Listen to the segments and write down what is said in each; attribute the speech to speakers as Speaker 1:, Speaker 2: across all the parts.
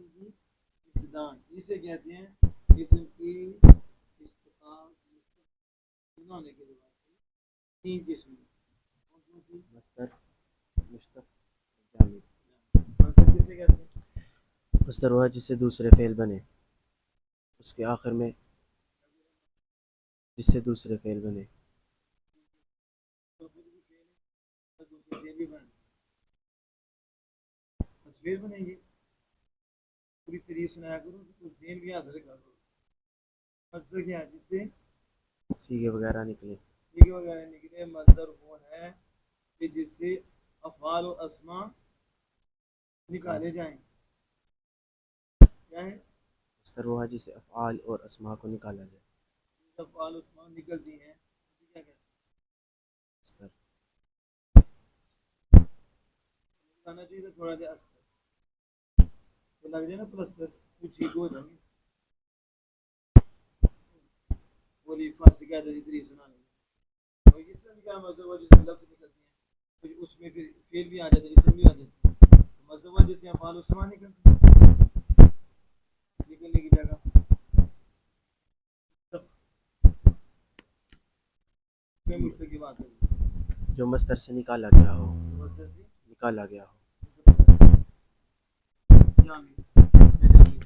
Speaker 1: इसम की इब्तिदा, इसे कहते हैं इसम की इस्तिकाल होने के बाद तीन किस्म
Speaker 2: मस्दर, मुश्तक, जामिद।
Speaker 1: मस्दर किसे कहते हैं?
Speaker 2: मस्दर वह जिससे दूसरे फेल बने, उसके आखिर में जिससे दूसरे फेल बने।
Speaker 1: तो खुद भी फेल है तो दूसरे फेल भी बने, तस्वीर बनेंगे। पूरी तरीफ सुनाया करो तो कुछ जेन भी हासिल कर लो। मस्दर क्या है? जिससे
Speaker 2: सीगे वगैरह निकले।
Speaker 1: सीगे वगैरह निकले। मस्दर वो है कि जिससे अफ़आल और अस्मा निकाले जाएं। क्या है?
Speaker 2: मस्दर वह जिससे अफ़आल और अस्मा को निकाला जाए।
Speaker 1: अफ़आल अस्मा निकलती हैं तो क्या कहते हैं?
Speaker 2: मस्दर।
Speaker 1: आना चाहिए तो थोड़ा सा तो लग जाए ना प्लस्तर, कुछ ठीक हो जाएंगे। बोली फारसी क्या तरीफ सुनाने तो इस तरह क्या मजहब जिसमें लफ्ज निकलती हैं तो उसमें फिर फेल भी आ जाते हैं, इसम भी आ जाते हैं। तो मजहब जिससे अफ़आल अस्मा निकलती हैं, निकलने की जगह में मुश्किल की बात है।
Speaker 2: जो मस्दर से निकाला गया हो,
Speaker 1: मस्दर से
Speaker 2: निकाला गया हो।
Speaker 1: जामिद, इसमें जामिद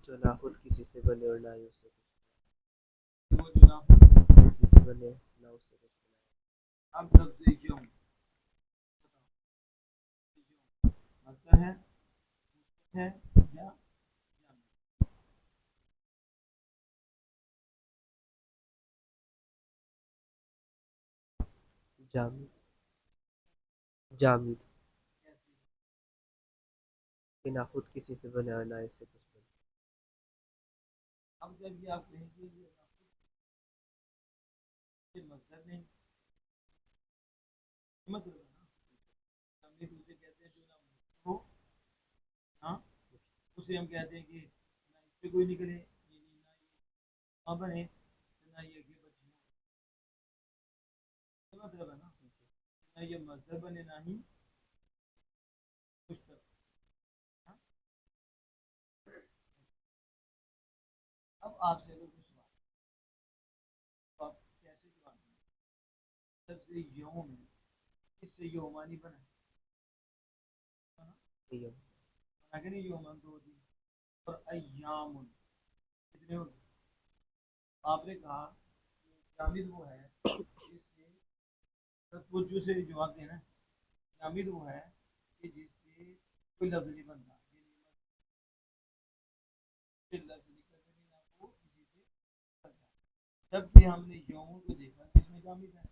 Speaker 2: जो ना खुद किसी से बने और ना ही उससे
Speaker 1: वो जो ना
Speaker 2: किसी से बने ना उससे कुछ बनाए।
Speaker 1: अब लफ्ज़ क्यों मस्दर है या
Speaker 2: जामिद, जामिद कि ना खुद किसी से बने और ना इससे कुछ बने।
Speaker 1: अब जब ये आप कहेंगे ये मस्दर नहीं मतलब है ना, हमने तो उसे कहते हैं जो ना हो, हाँ उसे हम कहते हैं कि ना इससे कोई निकले, ये ना ये हाँ बने ना ये आगे बच्चे मतलब है ना, ना ये मजहब बने ना ही मुश्तक। हाँ? अब आपसे अगर कुछ बात तो आप कैसे जवाब देंगे? सबसे यौम है, इससे यौमानी बना है ना,
Speaker 2: ये
Speaker 1: बना के नहीं यौमन दो दिन और अय्यामुन कितने हो गए? आपने कहा कि जामिद वो है जिससे तवज्जो से जवाब देना। जामिद वो है कि जिससे कोई लफ्ज नहीं बनता, लफ्ज निकलते नहीं ना वो किसी से बनता। जबकि हमने यौम को देखा किसमें जामिद है,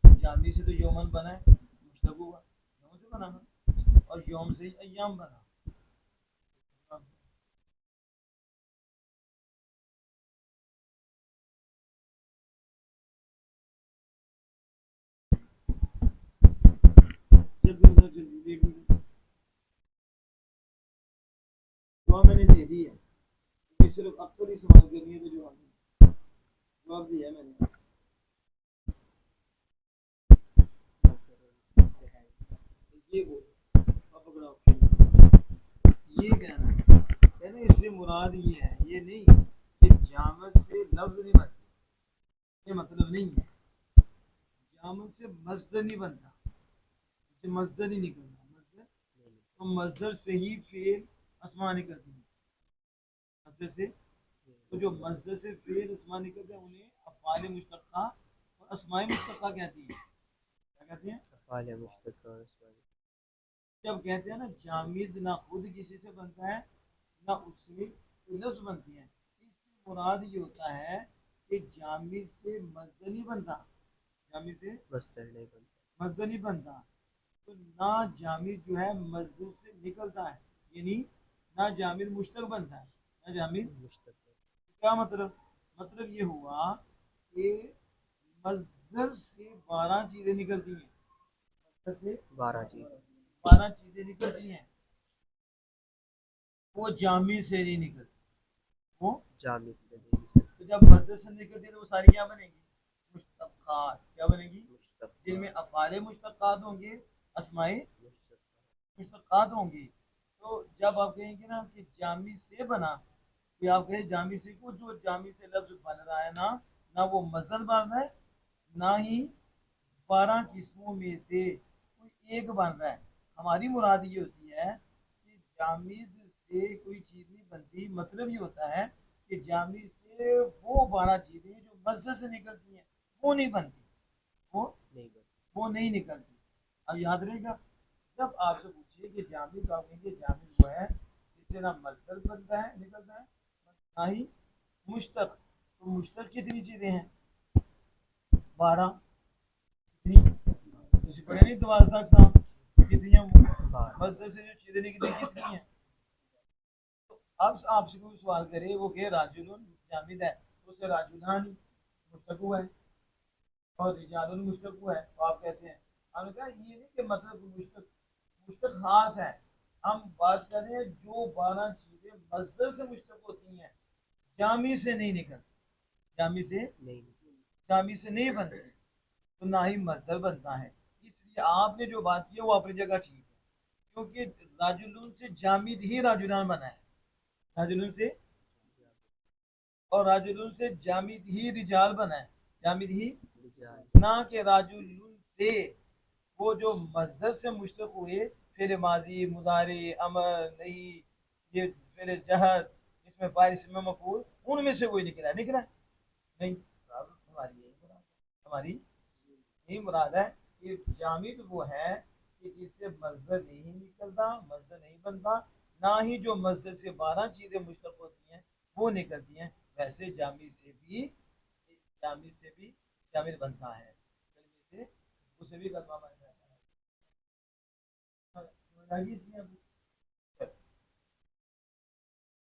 Speaker 1: जामिद से तो यौमन बना है, मुश्तक हुआ यौम से बना है और यौम से अय्याम बना। जवाब मैंने दे दी है, ये सिर्फ अक्सर ही सवाल करनी है तो जवाब दिया है मैंने। ये बोलो अब अगर ये कहना है ना, इससे मुराद ये है, ये नहीं कि जामद से लफ्ज नहीं बनते, ये मतलब नहीं है। जामद से मस्दर नहीं बनता, मस्दर ही निकलता मस्दर, तो मस्दर से ही फेल असमा निकलती है। मस्दर से तो जो मस्दर से फेल असमा निकलते हैं उन्हें अफ़आल मुश्तक्का और अस्माए मुश्तक्का कहती है। क्या कहते हैं?
Speaker 2: अफ़आल मुश्तक़ और अस्मा।
Speaker 1: जब कहते हैं ना जामिद ना खुद किसी से बनता है ना उससे कोई लफ्ज बनती है, इससे मुराद ये होता है कि जामिद से मस्दर नहीं बनता, जामिद से
Speaker 2: मस्दर नहीं बनता।
Speaker 1: मस्दर नहीं बनता, तो ना जामिद जो है मस्दर से निकलता है, यानी ना जामिद मुश्तक बनता है ना जामिद
Speaker 2: मुश्तक़
Speaker 1: क्या मतलब? मतलब ये हुआ कि मस्दर से 12 चीजें निकलती हैं, मस्दर से
Speaker 2: 12 चीज़ें
Speaker 1: 12 चीजें निकलती हैं, वो जामिद से नहीं निकलती। वो
Speaker 2: जामिद से नहीं निकलता।
Speaker 1: तो जब मस्जिद से निकलती है तो वो सारी क्या बनेगी? मुश्तक़ात। क्या बनेगी?
Speaker 2: मुश्तक़
Speaker 1: जिनमें अफ़आल मुश्तक़ात होंगे, अस्माए
Speaker 2: मुश्तक़
Speaker 1: मुश्तक़ात होंगी। तो जब आप कहेंगे ना कि जामी से बना, कि आप कहें जामी से को, जो जामी से लफ्ज बन रहा है ना, ना वो मजहर बन रहा है, ना ही 12 किस्मों में से कोई एक बन रहा है। हमारी मुराद ये होती है कि जामिद से कोई चीज़ नहीं बनती। मतलब ये होता है कि जामिद से वो 12 चीज़ें जो मस्जिद से निकलती हैं वो नहीं बनती, वो
Speaker 2: नहीं बन
Speaker 1: वो नहीं निकलती। अब याद रहेगा, जब आपसे पूछिए कि जामिद, आप कहेंगे जामिद वो है जिससे ना मस्जिद बनता है, निकलता है, ना ही मुश्तक। तो मुश्तक कितनी चीज़ें हैं? 12। कितनी? उसी पढ़े नहीं, दरवाजा साहब कितनी है? मस्जिद से जो चीजें निकली कितनी है? तो अब आपसे कोई सवाल करे, वो कहे राजुलन जामिद है, तो उसे राजुलान मुश्तक हुआ है और रिजालुन मुश्तक हुआ है, तो आप कहते हैं। हमने कहा ये नहीं कि मतलब मुश्तक, मुश्तक खास है। हम बात कर रहे हैं जो 12 चीजें मस्जिद से मुश्तक होती हैं, जामी से नहीं निकलती, जामी से,
Speaker 2: नहीं
Speaker 1: जामी से नहीं बनती, तो ना ही मस्दर बनता है। इसलिए आपने जो बात की है वो अपनी जगह ठीक है, क्योंकि राजुलून से जामिद ही राजुलान बना है, राजुलून से, और राजुलून से जामिद ही रिजाल बना है, जामिद ही, ना कि राजुलून से वो जो मस्दर से मुश्तक हुए, फिर माजी मुदारी अमर नहीं, ये फिर जहद, इसमें फाइल इसमें मफूल, उनमें से कोई निकला निकला नहीं। हमारी यही मुराद है, हमारी यही मुराद है कि जामिद वो है कि जिससे मस्दर नहीं निकलता, मस्दर नहीं बनता, ना ही जो मस्दर से 12 चीजें मुश्तक होती हैं वो निकलती हैं। वैसे जामिद से भी जामिद बनता है, कलमे से उसे भी कलमा बन जाता है। समझ आ गई इसमें अब?